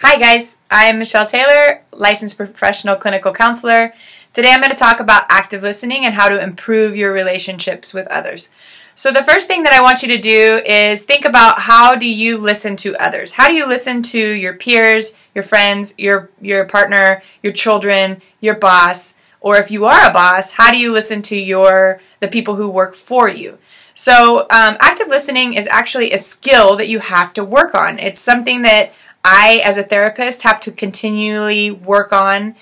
Hi guys, I'm Michelle Taylor, licensed professional clinical counselor. Today I'm going to talk about active listening and how to improve your relationships with others. So the first thing that I want you to do is think about, how do you listen to others? How do you listen to your peers, your friends, your partner, your children, your boss? Or if you are a boss, how do you listen to the people who work for you? So active listening is actually a skill that you have to work on. It's something that I, as a therapist, have to continually work on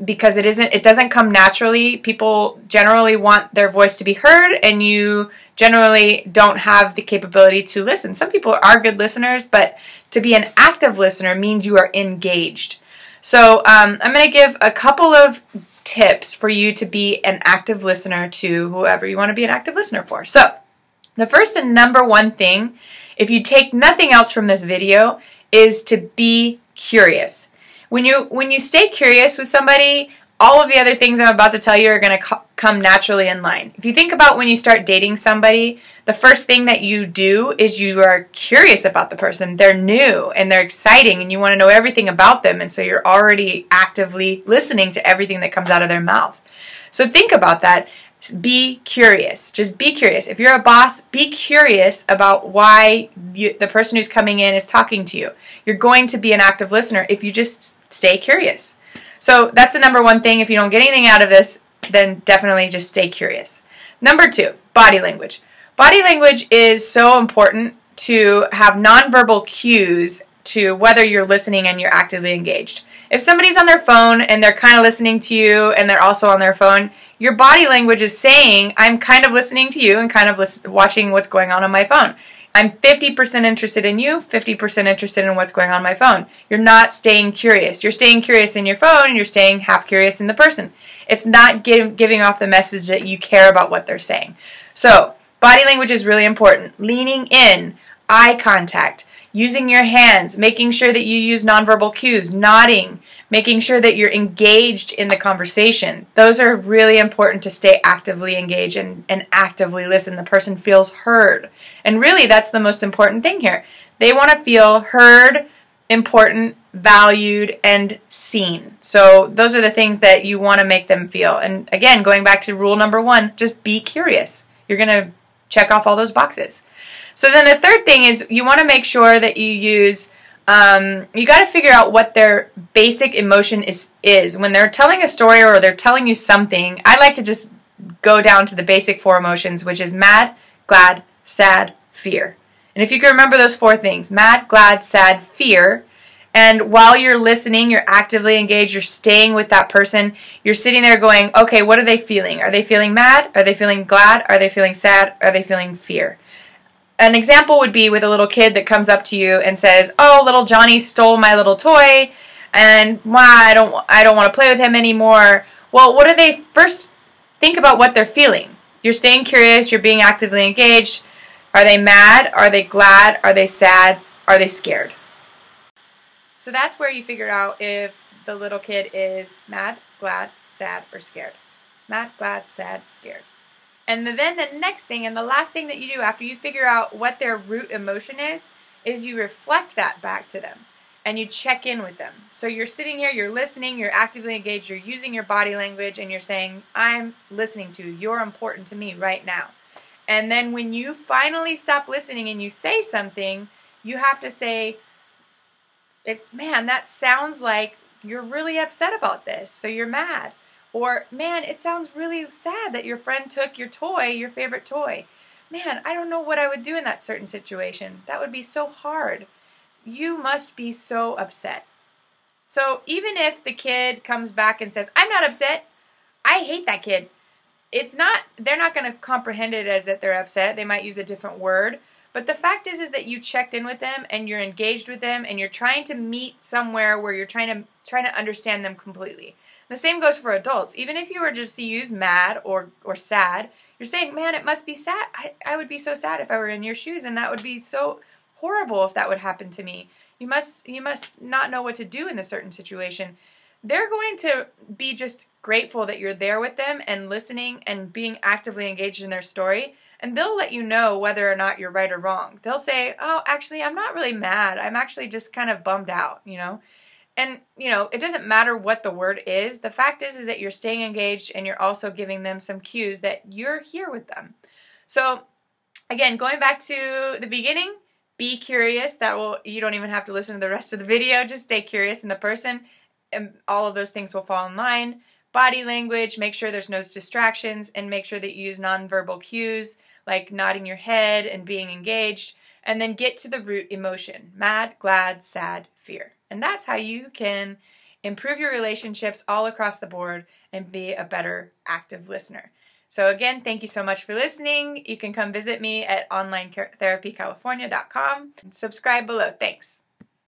because it doesn't come naturally. People generally want their voice to be heard, and you generally don't have the capability to listen. Some people are good listeners, but to be an active listener means you are engaged. So I'm going to give a couple of tips for you to be an active listener to whoever you want to be an active listener for. So the first and number one thing, if you take nothing else from this video, is to be curious. When you stay curious with somebody, all of the other things I'm about to tell you are going to come naturally in line. If you think about when you start dating somebody, the first thing that you do is you are curious about the person. They're new and they're exciting and you want to know everything about them, and so you're already actively listening to everything that comes out of their mouth. So think about that. Be curious. Just be curious. If you're a boss, be curious about why the person who's coming in is talking to you. You're going to be an active listener if you just stay curious. So that's the number one thing. If you don't get anything out of this, then definitely just stay curious. Number two, body language. Body language is so important to have nonverbal cues to whether you're listening and you're actively engaged. If somebody's on their phone and they're kind of listening to you and they're also on their phone, your body language is saying, I'm kind of listening to you and kind of watching what's going on my phone. I'm 50% interested in you, 50% interested in what's going on my phone. You're not staying curious. You're staying curious in your phone and you're staying half curious in the person. It's not giving off the message that you care about what they're saying. So body language is really important. Leaning in, eye contact, using your hands, making sure that you use nonverbal cues, nodding, making sure that you're engaged in the conversation. Those are really important to stay actively engaged and actively listen. The person feels heard. And really, that's the most important thing here. They want to feel heard, important, valued, and seen. So those are the things that you want to make them feel. And again, going back to rule number one, just be curious. You're going to check off all those boxes. So then the third thing is you want to make sure that you use, you got to figure out what their basic emotion is. When they're telling a story or they're telling you something, I like to just go down to the basic four emotions, which is mad, glad, sad, fear. And if you can remember those four things, mad, glad, sad, fear, and while you're listening, you're actively engaged, you're staying with that person, you're sitting there going, okay, what are they feeling? Are they feeling mad? Are they feeling glad? Are they feeling sad? Are they feeling fear? An example would be with a little kid that comes up to you and says, oh, little Johnny stole my little toy, and I don't want to play with him anymore. Well, what do they first think about what they're feeling? You're staying curious, you're being actively engaged. Are they mad? Are they glad? Are they sad? Are they scared? So that's where you figure out if the little kid is mad, glad, sad, or scared. Mad, glad, sad, scared. And then the next thing and the last thing that you do after you figure out what their root emotion is you reflect that back to them and you check in with them. So you're sitting here, you're listening, you're actively engaged, you're using your body language, and you're saying, I'm listening to you, you're important to me right now. And then when you finally stop listening and you say something, you have to say, man, that sounds like you're really upset about this, so you're mad. Or, man, it sounds really sad that your friend took your toy, your favorite toy. Man, I don't know what I would do in that certain situation. That would be so hard. You must be so upset. So even if the kid comes back and says, I'm not upset, I hate that kid, they're not going to comprehend it as that they're upset. They might use a different word. But the fact is that you checked in with them and you're engaged with them and you're trying to meet somewhere where you're trying to understand them completely. The same goes for adults. Even if you were just to use mad or sad, you're saying, man, it must be sad. I would be so sad if I were in your shoes, and that would be so horrible if that would happen to me. You must not know what to do in a certain situation. They're going to be just grateful that you're there with them and listening and being actively engaged in their story. and they'll let you know whether or not you're right or wrong. They'll say, oh, actually, I'm not really mad. I'm actually just kind of bummed out, you know. And, you know, it doesn't matter what the word is. The fact is that you're staying engaged and you're also giving them some cues that you're here with them. So, again, going back to the beginning, be curious. You don't even have to listen to the rest of the video. Just stay curious in the person, and all of those things will fall in line. Body language, make sure there's no distractions, and make sure that you use nonverbal cues like nodding your head and being engaged. And then get to the root emotion: mad, glad, sad, fear. And that's how you can improve your relationships all across the board and be a better active listener. So again, thank you so much for listening. You can come visit me at onlinetherapycalifornia.com and subscribe below. Thanks.